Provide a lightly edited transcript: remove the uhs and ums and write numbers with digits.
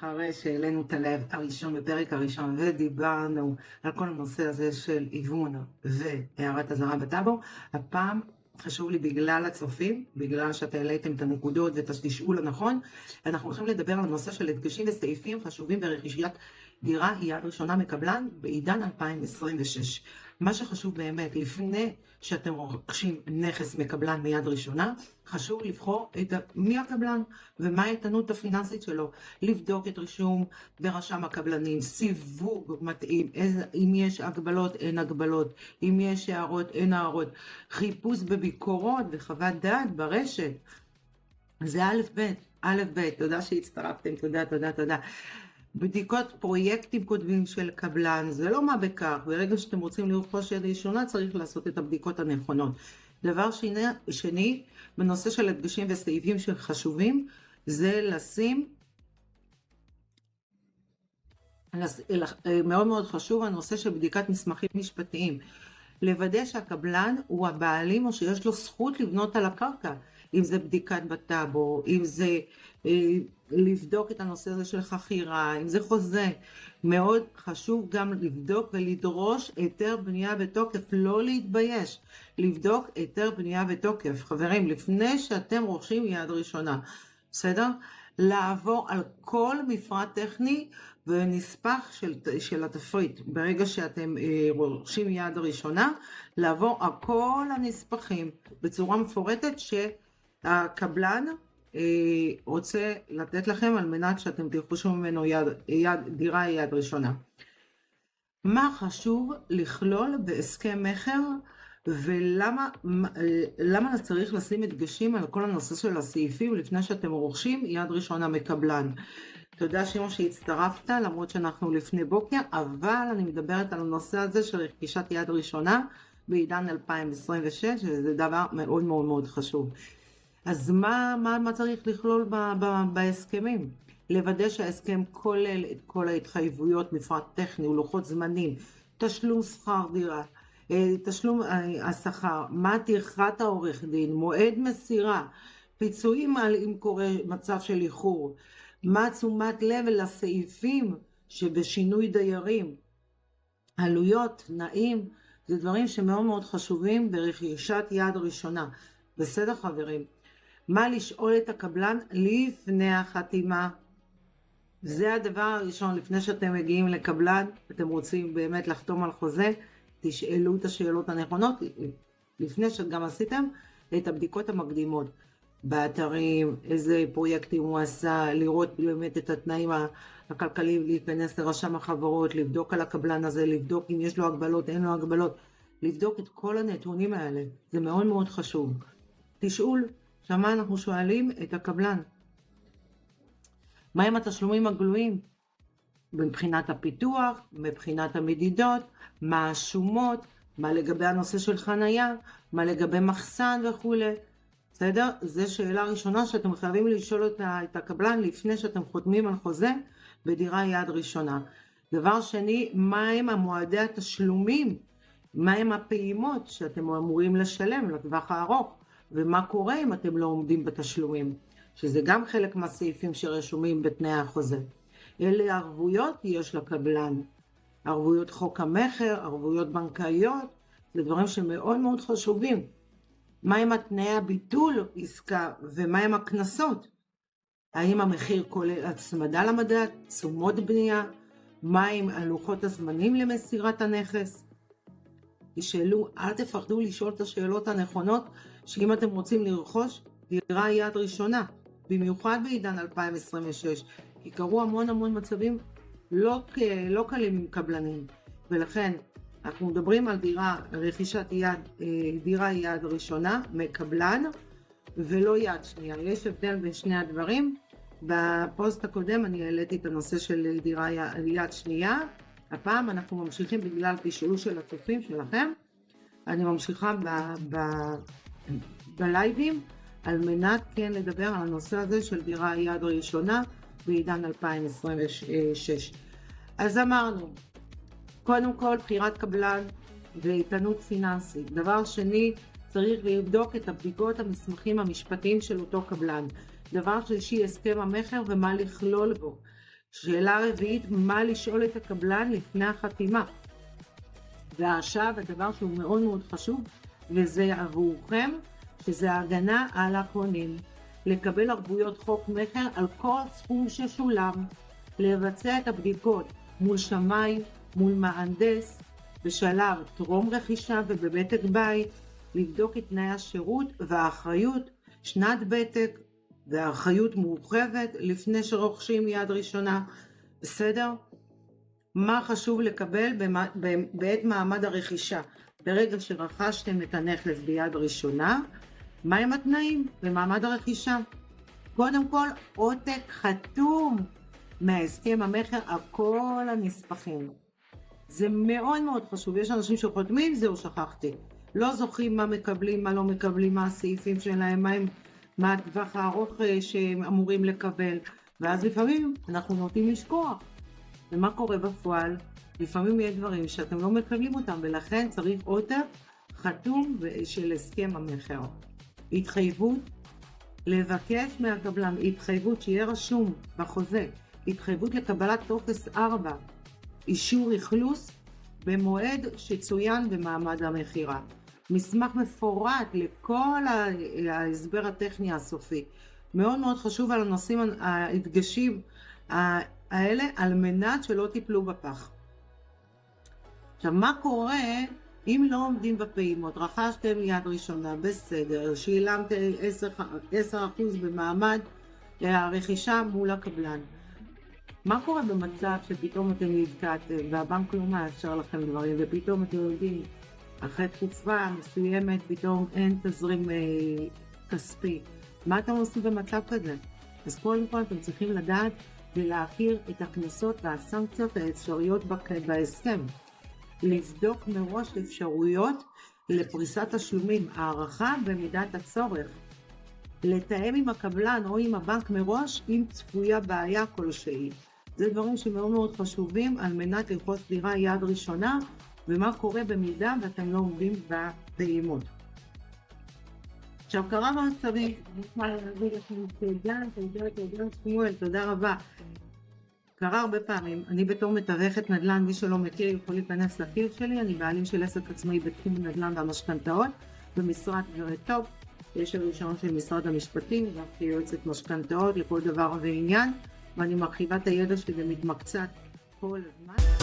אחרי שהעלינו את הלב הראשון בפרק הראשון ודיברנו על כל הנושא הזה של היוון והערת אזהרה בטאבו, הפעם חשוב לי בגלל הצופים, בגלל שאתה העליתם את הנקודות ואת התשאול הנכון, אנחנו הולכים לדבר על הנושא של הדגשים וסעיפים חשובים ברכישת דירה יד ראשונה מקבלן בעידן 2026. מה שחשוב באמת, לפני שאתם רוכשים נכס מקבלן מיד ראשונה, חשוב לבחור מי הקבלן ומה האיתנות הפיננסית שלו, לבדוק את רישום ברשם הקבלנים, סיווג מתאים, אם יש הגבלות אין הגבלות, אם יש הערות אין הערות, חיפוש בביקורות וחוות דעת ברשת. זה א' ב', תודה שהצטרפתם, תודה. בדיקות פרויקטים קודמים של קבלן, זה לא מה בכך, ברגע שאתם רוצים לרכוש יד ראשונה צריך לעשות את הבדיקות הנכונות. דבר שני, בנושא של הדגשים וסעיפים שחשובים, זה לשים, מאוד מאוד חשוב הנושא של בדיקת מסמכים משפטיים, לוודא שהקבלן הוא הבעלים או שיש לו זכות לבנות על הקרקע, אם זה בדיקת בטאבו, אם זה לבדוק את הנושא הזה של חכירה, אם זה חוזה. מאוד חשוב גם לבדוק ולדרוש היתר בנייה בתוקף, לא להתבייש, לבדוק היתר בנייה בתוקף. חברים, לפני שאתם רוכשים יד ראשונה, בסדר? לעבור על כל מפרט טכני ונספח של התפריט. ברגע שאתם רוכשים יד ראשונה, לעבור על כל הנספחים בצורה מפורטת שהקבלן רוצה לתת לכם על מנת שאתם תרכשו ממנו דירה יד ראשונה. מה חשוב לכלול בהסכם מכר ולמה צריך לשים הדגשים על כל הנושא של הסעיפים לפני שאתם רוכשים יד ראשונה מקבלן. תודה שימו שהצטרפת, למרות שאנחנו לפני בוקר, אבל אני מדברת על הנושא הזה של רכישת יד ראשונה בעידן 2026, וזה דבר מאוד מאוד מאוד חשוב. אז מה צריך לכלול בהסכמים? לוודא שההסכם כולל את כל ההתחייבויות, מפרט טכני ולוחות זמנים, תשלום שכר דירה, תשלום השכר, מה טרחת העורך דין, מועד מסירה, פיצויים אם קורה מצב של איחור, מה תשומת לב לסעיפים שבשינוי דיירים, עלויות, תנאים, זה דברים שמאוד מאוד חשובים ברכישת יד ראשונה. בסדר חברים? מה לשאול את הקבלן לפני החתימה? זה הדבר הראשון, לפני שאתם מגיעים לקבלן, אתם רוצים באמת לחתום על חוזה, תשאלו את השאלות הנכונות, לפני שגם עשיתם את הבדיקות המקדימות. באתרים, איזה פרויקטים הוא עשה, לראות באמת את התנאים הכלכליים, להיכנס לרשם החברות, לבדוק על הקבלן הזה, לבדוק אם יש לו הגבלות, אין לו הגבלות, לבדוק את כל הנתונים האלה, זה מאוד מאוד חשוב. תשאול, שמה אנחנו שואלים את הקבלן? מהם התשלומים הגלויים? מבחינת הפיתוח, מבחינת המדידות, מה השומות, מה לגבי הנושא של חנייה, מה לגבי מחסן וכו'. בסדר? זו שאלה ראשונה שאתם חייבים לשאול את הקבלן לפני שאתם חותמים על חוזה בדירה יד ראשונה. דבר שני, מהם המועדי התשלומים? מהם הפעימות שאתם אמורים לשלם לטווח הארוך? ומה קורה אם אתם לא עומדים בתשלומים? שזה גם חלק מהסעיפים שרשומים בתנאי החוזה. אלה ערבויות יש לקבלן. ערבויות חוק המכר, ערבויות בנקאיות, זה דברים שמאוד מאוד חשובים. מהם התנאי הביטול עסקה ומהם הקנסות? האם המחיר כולל הצמדה למדד, תשומות בנייה? מהם הלוחות הזמנים למסירת הנכס? תשאלו, אל תפחדו לשאול את השאלות הנכונות, שאם אתם רוצים לרכוש דירה יד ראשונה, במיוחד בעידן 2026, כי קרו המון מצבים לא קלים עם קבלנים, ולכן אנחנו מדברים על רכישת דירה יד ראשונה מקבלן ולא יד שנייה. יש הבדל בין שני הדברים. בפוסט הקודם אני העליתי את הנושא של דירה יד שנייה. הפעם אנחנו ממשיכים בגלל תשאול של הצופים שלכם. אני ממשיכה בלייבים על מנת כן לדבר על הנושא הזה של דירה יד ראשונה בעידן 2026. אז אמרנו, קודם כל בחירת קבלן ואיתנות פיננסית. דבר שני, צריך לבדוק את הבדיקות המסמכים המשפטיים של אותו קבלן. דבר שלישי, הסכם המכר ומה לכלול בו. שאלה רביעית, מה לשאול את הקבלן לפני החתימה? ועכשיו הדבר שהוא מאוד מאוד חשוב, וזה עבורכם, שזה ההגנה על הקונים. לקבל ערבויות חוק מכר על כל סכום ששולם, לבצע את הבדיקות מול שמאי, מול מהנדס, בשלב טרום רכישה ובבדק בית, לבדוק את תנאי השירות והאחריות, שנת בדק והאחריות מורחבת לפני שרוכשים יד ראשונה, בסדר? מה חשוב לקבל בעת מעמד הרכישה? ברגע שרכשתם את הנכס ביד ראשונה, מהם התנאים במעמד הרכישה? קודם כל, עותק חתום מההסכם המכר על כל הנספחים. זה מאוד מאוד חשוב. יש אנשים שחותמים, זהו, שכחתי. לא זוכרים מה מקבלים, מה לא מקבלים, מה הסעיפים שלהם, מה הטווח הארוך שהם אמורים לקבל. ואז לפעמים אנחנו נוטים לשכוח. ומה קורה בפועל? לפעמים יש דברים שאתם לא מקבלים אותם, ולכן צריך עותק חתום של הסכם המכר. התחייבות, לבקש מהקבלן, התחייבות שיהיה רשום בחוזה, התחייבות לקבלת טופס 4, אישור אכלוס במועד שצוין במעמד המכירה. מסמך מפורט לכל ההסבר הטכני הסופי. מאוד מאוד חשוב על הנושאים ההדגשים האלה על מנת שלא תיפלו בפח. עכשיו, מה קורה אם לא עומדים בפעימות? רכשתם יד ראשונה, בסדר, שילמתם 10% במעמד הרכישה מול הקבלן. מה קורה במצב שפתאום אתם נתקעתם והבנק לא מאשר לכם דברים, ופתאום אתם יודעים, אחרי תקופה מסוימת פתאום אין תזרים כספי? מה אתם עושים במצב כזה? אז קודם כל אתם צריכים לדעת ולהכיר את הכניסות והסנקציות האפשריות בהסכם. לבדוק מראש אפשרויות לפריסת תשלומים, הערכה במידת הצורך. לתאם עם הקבלן או עם הבנק מראש אם צפויה בעיה כלשהי. זה דברים שמאוד מאוד חשובים על מנת לרכוש דירה יד ראשונה, ומה קורה במידה ואתם לא עומדים בפעימות. עכשיו, קרה מצבים, אני יכולה להגיד לכם תודה, שמואל, תודה רבה. קרה הרבה פעמים, אני בתור מתווכת נדל"ן, מי שלא מכיר יכול להיכנס לקיר שלי, אני בעלים של עסק עצמאי בתחום נדל"ן והמשכנתאות, במשרד גברת טוב, יש לי רישיון של משרד המשפטים, גם כיועצת משכנתאות לכל דבר ועניין, ואני מרחיבה את הידע שלי ומתמקצעת כל הזמן.